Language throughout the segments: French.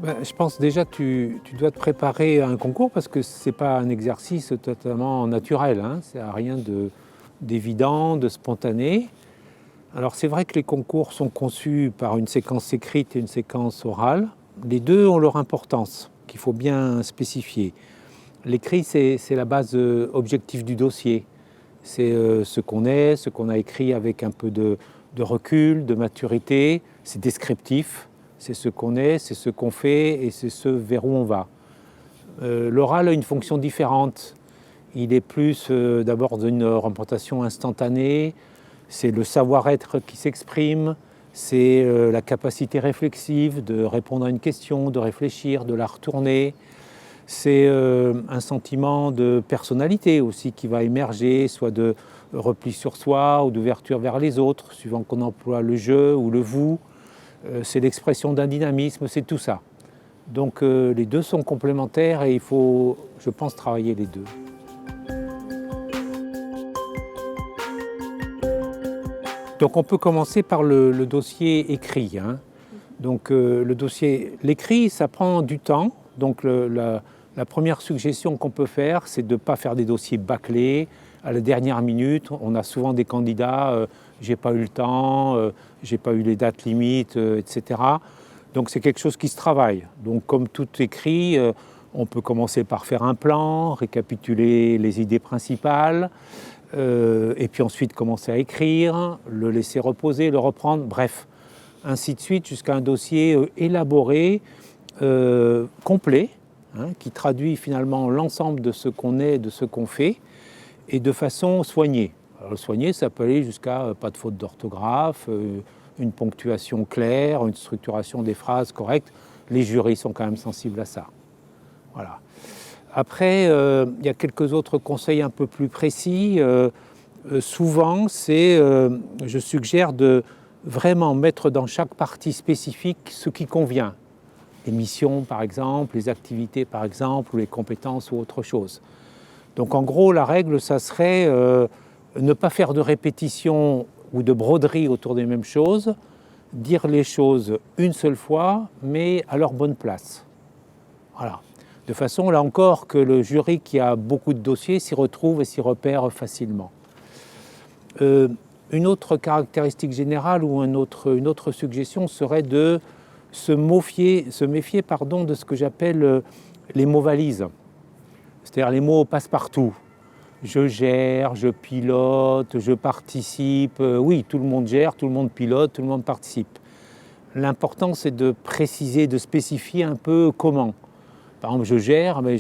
Je pense déjà que tu dois te préparer à un concours parce que ce n'est pas un exercice totalement naturel, hein. C'est rien d'évident, de spontané. Alors c'est vrai que les concours sont conçus par une séquence écrite et une séquence orale. Les deux ont leur importance, qu'il faut bien spécifier. L'écrit, c'est la base objective du dossier. C'est ce qu'on est, ce qu'on a écrit avec un peu de recul, de maturité. C'est descriptif, c'est ce qu'on est, c'est ce qu'on fait et c'est ce vers où on va. L'oral a une fonction différente. Il est plus d'abord d'une représentation instantanée, c'est le savoir-être qui s'exprime, c'est la capacité réflexive de répondre à une question, de réfléchir, de la retourner. C'est un sentiment de personnalité aussi qui va émerger, soit de repli sur soi ou d'ouverture vers les autres, suivant qu'on emploie le je ou le vous. C'est l'expression d'un dynamisme, c'est tout ça. Donc les deux sont complémentaires et il faut, je pense, travailler les deux. Donc on peut commencer par le dossier écrit, hein. Donc l'écrit, ça prend du temps. Donc la première suggestion qu'on peut faire, c'est de ne pas faire des dossiers bâclés à la dernière minute. On a souvent des candidats, j'ai pas eu le temps, j'ai pas eu les dates limites, etc. Donc c'est quelque chose qui se travaille. Donc comme tout écrit, on peut commencer par faire un plan, récapituler les idées principales, et puis ensuite commencer à écrire, le laisser reposer, le reprendre, bref, ainsi de suite, jusqu'à un dossier élaboré, complet, hein, qui traduit finalement l'ensemble de ce qu'on est, de ce qu'on fait, et de façon soignée. Alors, soignée, ça peut aller jusqu'à pas de faute d'orthographe, une ponctuation claire, une structuration des phrases correcte. Les jurys sont quand même sensibles à ça. Voilà. Après, il y a quelques autres conseils un peu plus précis. Souvent, je suggère de vraiment mettre dans chaque partie spécifique ce qui convient. Les missions, par exemple, les activités, par exemple, ou les compétences ou autre chose. Donc, en gros, la règle, ça serait ne pas faire de répétition ou de broderie autour des mêmes choses, dire les choses une seule fois, mais à leur bonne place. Voilà. De façon, là encore, que le jury qui a beaucoup de dossiers s'y retrouve et s'y repère facilement. Une autre caractéristique générale ou une autre suggestion serait de se méfier de ce que j'appelle les mots valises. C'est-à-dire les mots passe-partout. Je gère, je pilote, je participe. Oui, tout le monde gère, tout le monde pilote, tout le monde participe. L'important, c'est de préciser, de spécifier un peu comment. Par exemple, je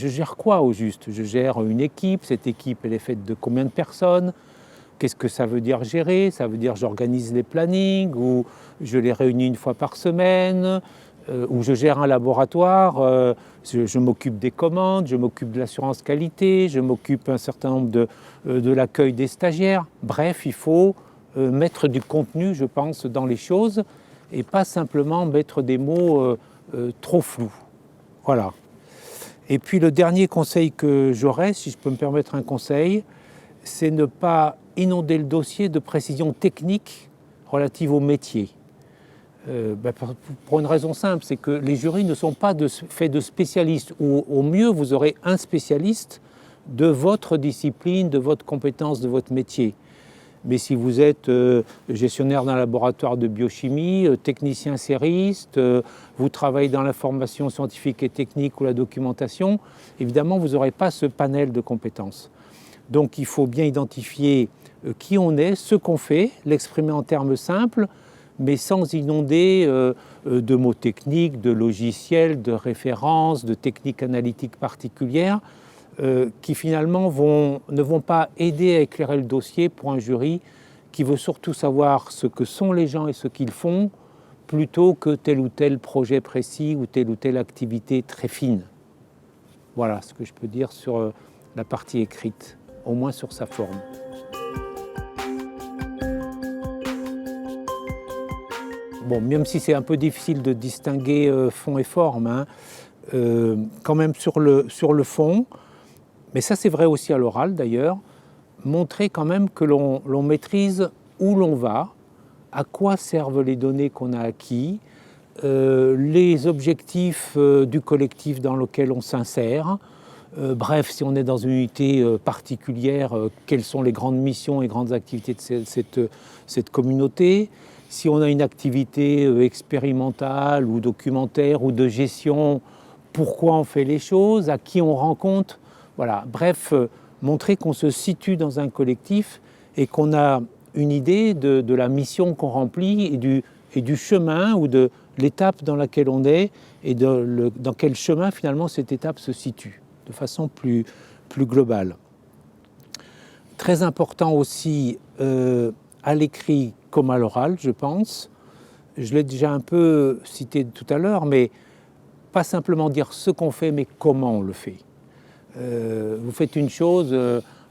gère quoi au juste? Je gère une équipe, cette équipe elle est faite de combien de personnes? Qu'est-ce que ça veut dire gérer? Ça veut dire j'organise les plannings, ou je les réunis une fois par semaine, ou je gère un laboratoire, je m'occupe des commandes, je m'occupe de l'assurance qualité, je m'occupe un certain nombre de l'accueil des stagiaires. Bref, il faut mettre du contenu, je pense, dans les choses, et pas simplement mettre des mots trop flous. Voilà. Et puis le dernier conseil que j'aurais, si je peux me permettre un conseil, c'est ne pas inonder le dossier de précisions techniques relatives au métier. Pour une raison simple, c'est que les jurys ne sont pas faits de spécialistes, ou au mieux vous aurez un spécialiste de votre discipline, de votre compétence, de votre métier. Mais si vous êtes gestionnaire d'un laboratoire de biochimie, technicien sériste, vous travaillez dans l'information scientifique et technique ou la documentation, évidemment, vous n'aurez pas ce panel de compétences. Donc, il faut bien identifier qui on est, ce qu'on fait, l'exprimer en termes simples, mais sans inonder de mots techniques, de logiciels, de références, de techniques analytiques particulières, qui finalement ne vont pas aider à éclairer le dossier pour un jury qui veut surtout savoir ce que sont les gens et ce qu'ils font, plutôt que tel ou tel projet précis ou telle activité très fine. Voilà ce que je peux dire sur la partie écrite, au moins sur sa forme. Bon, même si c'est un peu difficile de distinguer fond et forme, hein, quand même sur le fond, mais ça c'est vrai aussi à l'oral d'ailleurs, montrer quand même que l'on maîtrise où l'on va, à quoi servent les données qu'on a acquises, les objectifs du collectif dans lequel on s'insère. Bref, si on est dans une unité particulière, quelles sont les grandes missions et grandes activités de cette communauté. Si on a une activité expérimentale ou documentaire ou de gestion, pourquoi on fait les choses, à qui on rencontre. Voilà, bref, montrer qu'on se situe dans un collectif et qu'on a une idée de la mission qu'on remplit et du chemin ou de l'étape dans laquelle on est et dans quel chemin finalement cette étape se situe, de façon plus globale. Très important aussi à l'écrit comme à l'oral, je pense. Je l'ai déjà un peu cité tout à l'heure, mais pas simplement dire ce qu'on fait, mais comment on le fait. Vous faites une chose,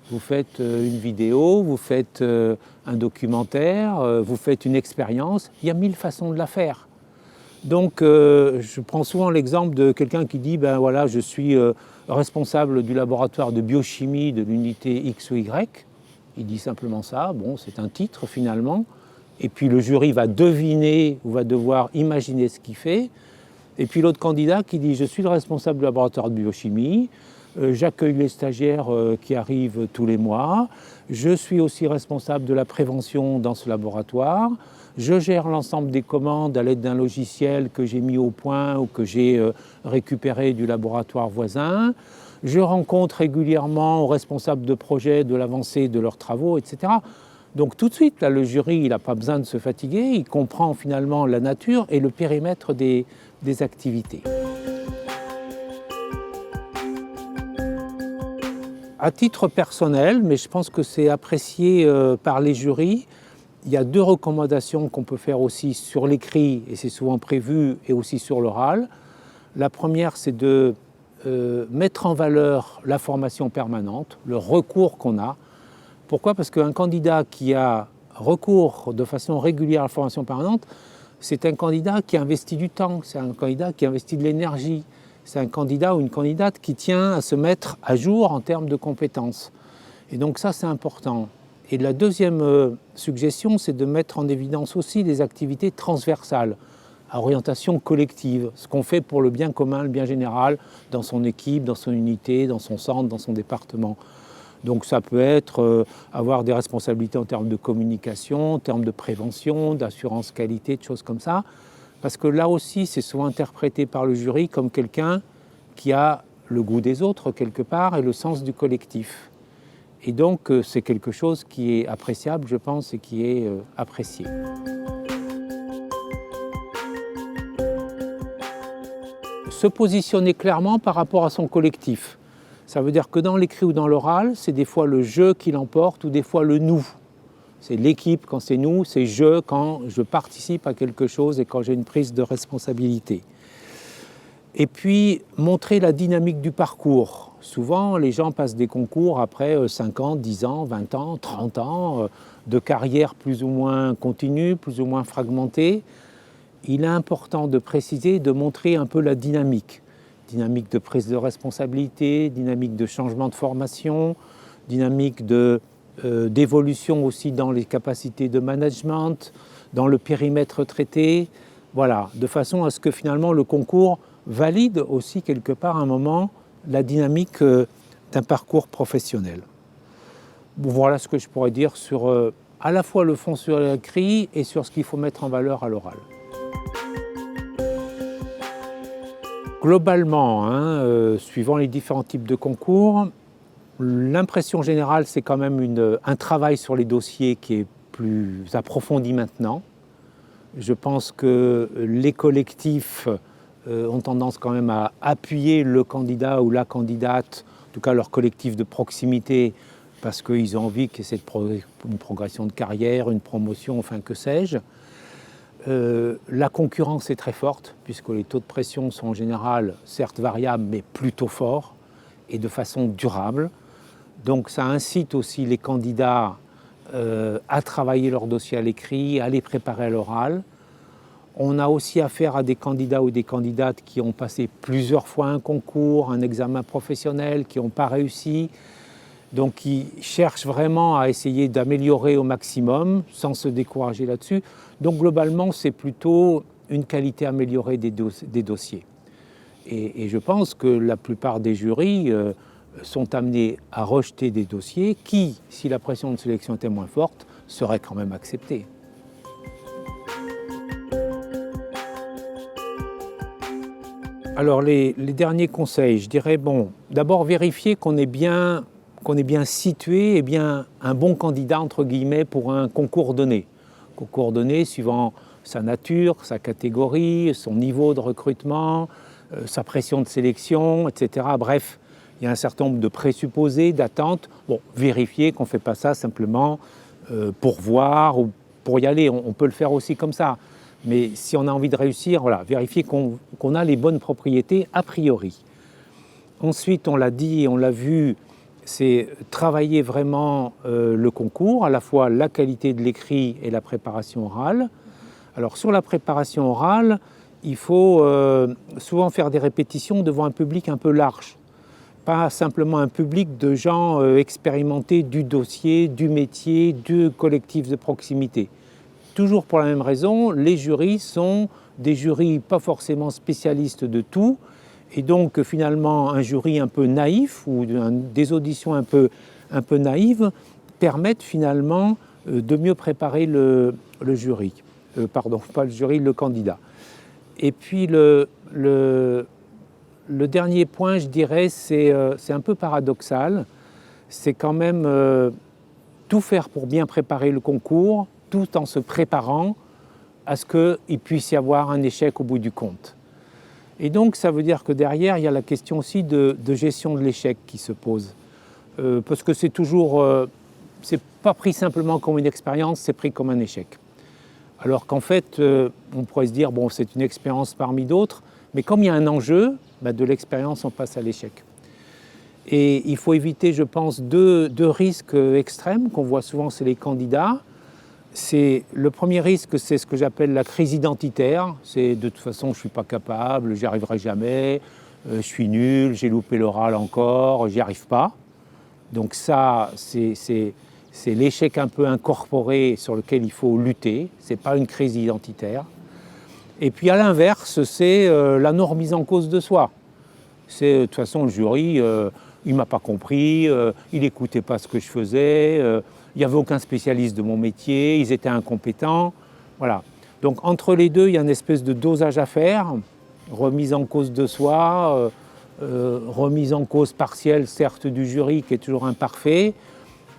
vous faites une vidéo, vous faites un documentaire, vous faites une expérience, il y a 1000 façons de la faire. Donc je prends souvent l'exemple de quelqu'un qui dit ben voilà, je suis responsable du laboratoire de biochimie de l'unité X ou Y. Il dit simplement ça, bon, c'est un titre finalement, et puis le jury va deviner ou va devoir imaginer ce qu'il fait. Et puis l'autre candidat qui dit je suis le responsable du laboratoire de biochimie, j'accueille les stagiaires qui arrivent tous les mois, je suis aussi responsable de la prévention dans ce laboratoire, je gère l'ensemble des commandes à l'aide d'un logiciel que j'ai mis au point ou que j'ai récupéré du laboratoire voisin, je rencontre régulièrement aux responsables de projet de l'avancée de leurs travaux, etc. Donc tout de suite, là, le jury, il n'a pas besoin de se fatiguer, il comprend finalement la nature et le périmètre des activités. À titre personnel, mais je pense que c'est apprécié par les jurys, il y a 2 recommandations qu'on peut faire aussi sur l'écrit, et c'est souvent prévu, et aussi sur l'oral. La première, c'est de mettre en valeur la formation permanente, le recours qu'on a. Pourquoi ? Parce qu'un candidat qui a recours de façon régulière à la formation permanente, c'est un candidat qui investit du temps, c'est un candidat qui investit de l'énergie, c'est un candidat ou une candidate qui tient à se mettre à jour en termes de compétences. Et donc ça, c'est important. Et la deuxième suggestion, c'est de mettre en évidence aussi des activités transversales, à orientation collective, ce qu'on fait pour le bien commun, le bien général, dans son équipe, dans son unité, dans son centre, dans son département. Donc ça peut être avoir des responsabilités en termes de communication, en termes de prévention, d'assurance qualité, de choses comme ça. Parce que là aussi, c'est souvent interprété par le jury comme quelqu'un qui a le goût des autres quelque part et le sens du collectif. Et donc c'est quelque chose qui est appréciable, je pense, et qui est apprécié. Se positionner clairement par rapport à son collectif. Ça veut dire que dans l'écrit ou dans l'oral, c'est des fois le je qui l'emporte ou des fois le nous. C'est l'équipe quand c'est nous, c'est je quand je participe à quelque chose et quand j'ai une prise de responsabilité. Et puis, montrer la dynamique du parcours. Souvent, les gens passent des concours après 5 ans, 10 ans, 20 ans, 30 ans, de carrière plus ou moins continue, plus ou moins fragmentée. Il est important de préciser, de montrer un peu la dynamique. Dynamique de prise de responsabilité, dynamique de changement de formation, dynamique d'évolution aussi dans les capacités de management, dans le périmètre traité. Voilà, de façon à ce que finalement le concours valide aussi quelque part à un moment la dynamique d'un parcours professionnel. Bon, voilà ce que je pourrais dire sur à la fois le fond sur l'écrit et sur ce qu'il faut mettre en valeur à l'oral. Globalement, suivant les différents types de concours, l'impression générale, c'est quand même un travail sur les dossiers qui est plus approfondi maintenant. Je pense que les collectifs ont tendance quand même à appuyer le candidat ou la candidate, en tout cas leur collectif de proximité, parce qu'ils ont envie qu'il y ait une progression de carrière, une promotion, enfin que sais-je. La concurrence est très forte, puisque les taux de pression sont en général, certes variables, mais plutôt forts, et de façon durable. Donc ça incite aussi les candidats à travailler leur dossier à l'écrit, à les préparer à l'oral. On a aussi affaire à des candidats ou des candidates qui ont passé plusieurs fois un concours, un examen professionnel, qui n'ont pas réussi, donc qui cherchent vraiment à essayer d'améliorer au maximum, sans se décourager là-dessus. Donc globalement, c'est plutôt une qualité améliorée des dossiers. Et je pense que la plupart des jurys sont amenés à rejeter des dossiers qui, si la pression de sélection était moins forte, seraient quand même acceptés. Alors les derniers conseils, je dirais, bon, d'abord vérifier qu'on est bien situé et bien un bon candidat, entre guillemets, pour un concours donné. Concours donné suivant sa nature, sa catégorie, son niveau de recrutement, sa pression de sélection, etc. Bref, il y a un certain nombre de présupposés, d'attentes. Bon, vérifier qu'on ne fait pas ça simplement pour voir ou pour y aller. On peut le faire aussi comme ça. Mais si on a envie de réussir, voilà, vérifier qu'on a les bonnes propriétés a priori. Ensuite, on l'a dit et on l'a vu, c'est travailler vraiment le concours, à la fois la qualité de l'écrit et la préparation orale. Alors sur la préparation orale, il faut souvent faire des répétitions devant un public un peu large. Pas simplement un public de gens expérimentés du dossier, du métier, du collectif de proximité. Toujours pour la même raison, les jurys sont des jurys pas forcément spécialistes de tout, et donc finalement un jury un peu naïf ou des auditions un peu naïves permettent finalement de mieux préparer le jury. Pardon, pas le jury, le candidat. Et puis le dernier point, je dirais, c'est un peu paradoxal, c'est quand même tout faire pour bien préparer le concours, tout en se préparant à ce qu'il puisse y avoir un échec au bout du compte. Et donc ça veut dire que derrière, il y a la question aussi de gestion de l'échec qui se pose. Parce que c'est toujours, c'est pas pris simplement comme une expérience, c'est pris comme un échec. Alors qu'en fait, on pourrait se dire, bon, c'est une expérience parmi d'autres, mais comme il y a un enjeu, de l'expérience, on passe à l'échec. Et il faut éviter, je pense, deux risques extrêmes qu'on voit souvent chez les candidats. Le premier risque, c'est ce que j'appelle la crise identitaire. C'est de toute façon, je ne suis pas capable, j'y arriverai jamais, je suis nul, j'ai loupé l'oral encore, j'y arrive pas. Donc ça, c'est l'échec un peu incorporé sur lequel il faut lutter. Ce n'est pas une crise identitaire. Et puis à l'inverse, c'est la non-remise en cause de soi. C'est de toute façon le jury, il ne m'a pas compris, il n'écoutait pas ce que je faisais, il n'y avait aucun spécialiste de mon métier, ils étaient incompétents. Voilà. Donc entre les deux, il y a une espèce de dosage à faire, remise en cause de soi, remise en cause partielle certes du jury qui est toujours imparfait,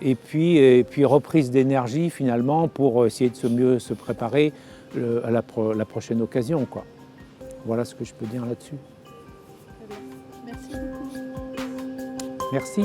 et puis reprise d'énergie finalement pour essayer de mieux se préparer à la prochaine occasion, quoi. Voilà ce que je peux dire là-dessus. Merci beaucoup. Merci.